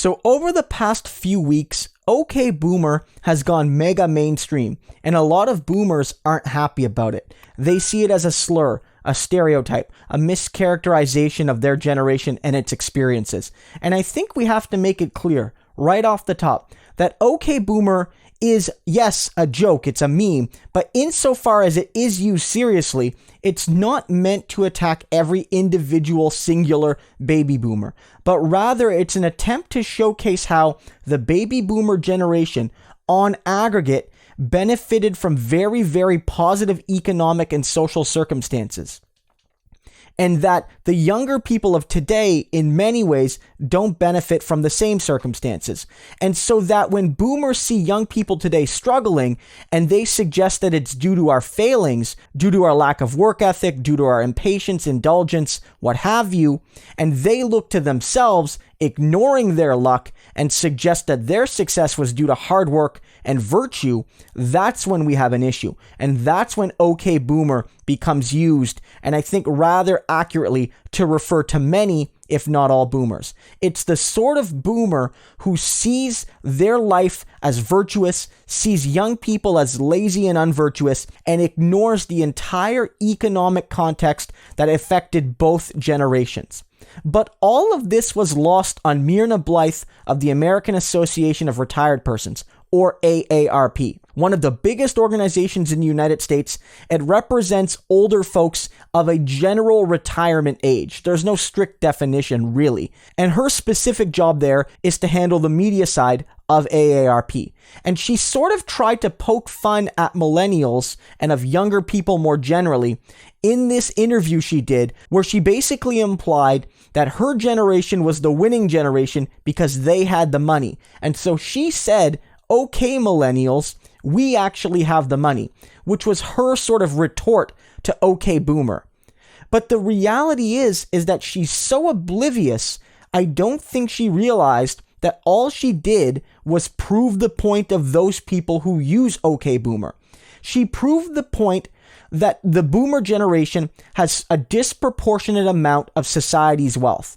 So over the past few weeks, OK Boomer has gone mega mainstream, and a lot of boomers aren't happy about it. They see it as a slur, a stereotype, a mischaracterization of their generation and its experiences. And I think we have to make it clear, right off the top, that OK Boomer is, yes, a joke, it's a meme, but insofar as it is used seriously, it's not meant to attack every individual singular baby boomer, but rather it's an attempt to showcase how the baby boomer generation, on aggregate, benefited from very, very positive economic and social circumstances. And that the younger people of today, in many ways, don't benefit from the same circumstances. And so that when boomers see young people today struggling, and they suggest that it's due to our failings, due to our lack of work ethic, due to our impatience, indulgence, what have you, and they look to themselves, ignoring their luck, and suggest that their success was due to hard work and virtue, that's when we have an issue. And that's when OK Boomer becomes used, and I think rather accurately, to refer to many, if not all, boomers. It's the sort of boomer who sees their life as virtuous, sees young people as lazy and unvirtuous, and ignores the entire economic context that affected both generations. But all of this was lost on Myrna Blythe of the American Association of Retired Persons, or AARP, one of the biggest organizations in the United States. It represents older folks of a general retirement age. There's no strict definition, really. And her specific job there is to handle the media side of AARP. And she sort of tried to poke fun at millennials and of younger people more generally in this interview she did, where she basically implied that her generation was the winning generation because they had the money. And so she said, "Okay, millennials, we actually have the money," which was her sort of retort to OK Boomer. But the reality is that she's so oblivious, I don't think she realized that all she did was prove the point of those people who use OK Boomer. She proved the point that the boomer generation has a disproportionate amount of society's wealth.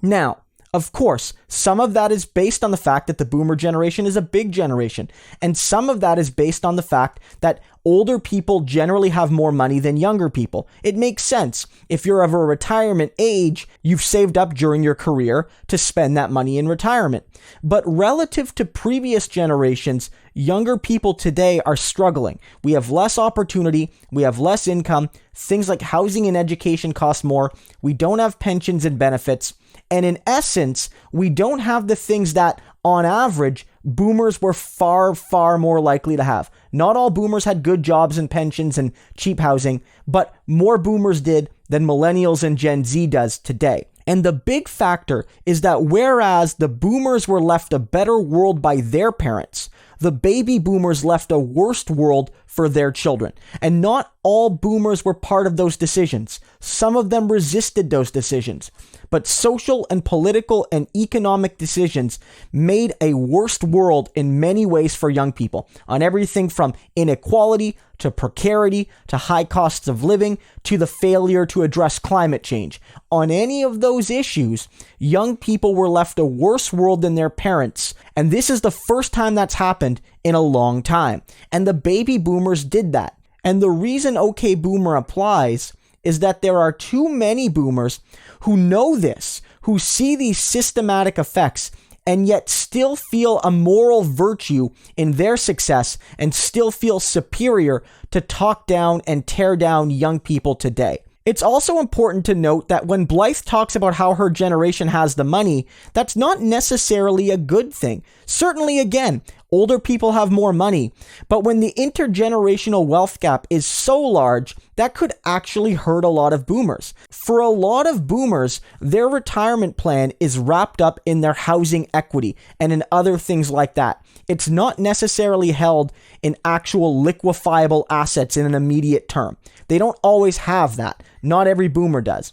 Now, of course, some of that is based on the fact that the boomer generation is a big generation, and some of that is based on the fact that older people generally have more money than younger people. It makes sense. If you're of a retirement age, you've saved up during your career to spend that money in retirement. But relative to previous generations, younger people today are struggling. We have less opportunity, we have less income, things like housing and education cost more, we don't have pensions and benefits, and in essence, we don't have the things that, on average, boomers were far, far more likely to have. Not all boomers had good jobs and pensions and cheap housing, but more boomers did than millennials and Gen Z does today. And the big factor is that whereas the boomers were left a better world by their parents, the baby boomers left a worse world for their children. And not all boomers were part of those decisions. Some of them resisted those decisions. But social and political and economic decisions made a worse world in many ways for young people, on everything from inequality to precarity to high costs of living to the failure to address climate change. On any of those issues, young people were left a worse world than their parents, and this is the first time that's happened in a long time. And the baby boomers did that. And the reason OK Boomer applies is that there are too many boomers who know this, who see these systematic effects, and yet still feel a moral virtue in their success and still feel superior to talk down and tear down young people today. It's also important to note that when Blythe talks about how her generation has the money, that's not necessarily a good thing. Certainly, again, older people have more money, but when the intergenerational wealth gap is so large, that could actually hurt a lot of boomers. For a lot of boomers, their retirement plan is wrapped up in their housing equity and in other things like that. It's not necessarily held in actual liquefiable assets in an immediate term. They don't always have that. Not every boomer does.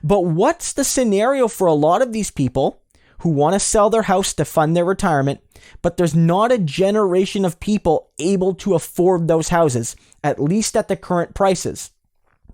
But what's the scenario for a lot of these people who want to sell their house to fund their retirement, but there's not a generation of people able to afford those houses, at least at the current prices?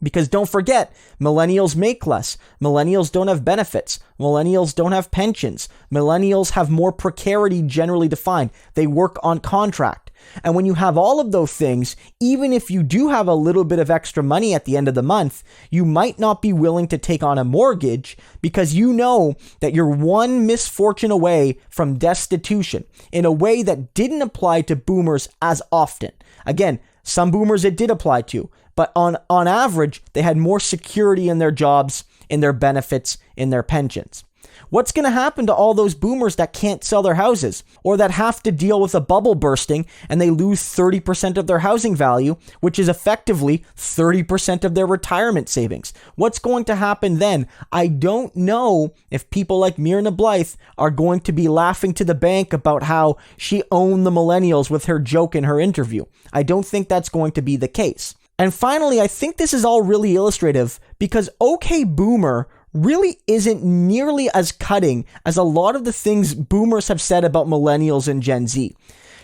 Because don't forget, millennials make less. Millennials don't have benefits. Millennials don't have pensions. Millennials have more precarity generally defined. They work on contract. And when you have all of those things, even if you do have a little bit of extra money at the end of the month, you might not be willing to take on a mortgage because you know that you're one misfortune away from destitution in a way that didn't apply to boomers as often. Again, some boomers it did apply to, but on average, they had more security in their jobs, in their benefits, in their pensions. What's going to happen to all those boomers that can't sell their houses or that have to deal with a bubble bursting and they lose 30% of their housing value, which is effectively 30% of their retirement savings? What's going to happen then? I don't know if people like Myrna Blythe are going to be laughing to the bank about how she owned the millennials with her joke in her interview. I don't think that's going to be the case. And finally, I think this is all really illustrative because OK Boomer really isn't nearly as cutting as a lot of the things boomers have said about millennials and Gen Z.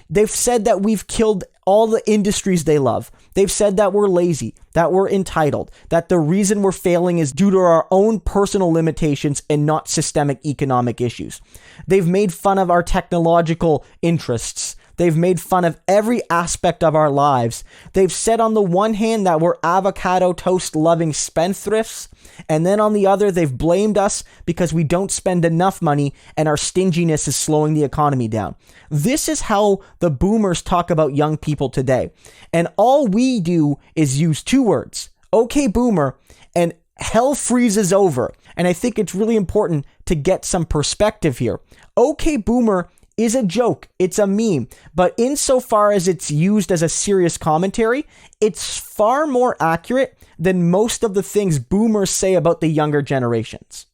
They've said that we've killed all the industries they love. They've said that we're lazy, that we're entitled, that the reason we're failing is due to our own personal limitations and not systemic economic issues. They've made fun of our technological interests. They've made fun of every aspect of our lives. They've said on the one hand that we're avocado toast loving spendthrifts, and then on the other, they've blamed us because we don't spend enough money and our stinginess is slowing the economy down. This is how the boomers talk about young people today. And all we do is use two words, OK Boomer, and hell freezes over. And I think it's really important to get some perspective here. OK Boomer is a joke. It's a meme. But insofar as it's used as a serious commentary, it's far more accurate than most of the things boomers say about the younger generations.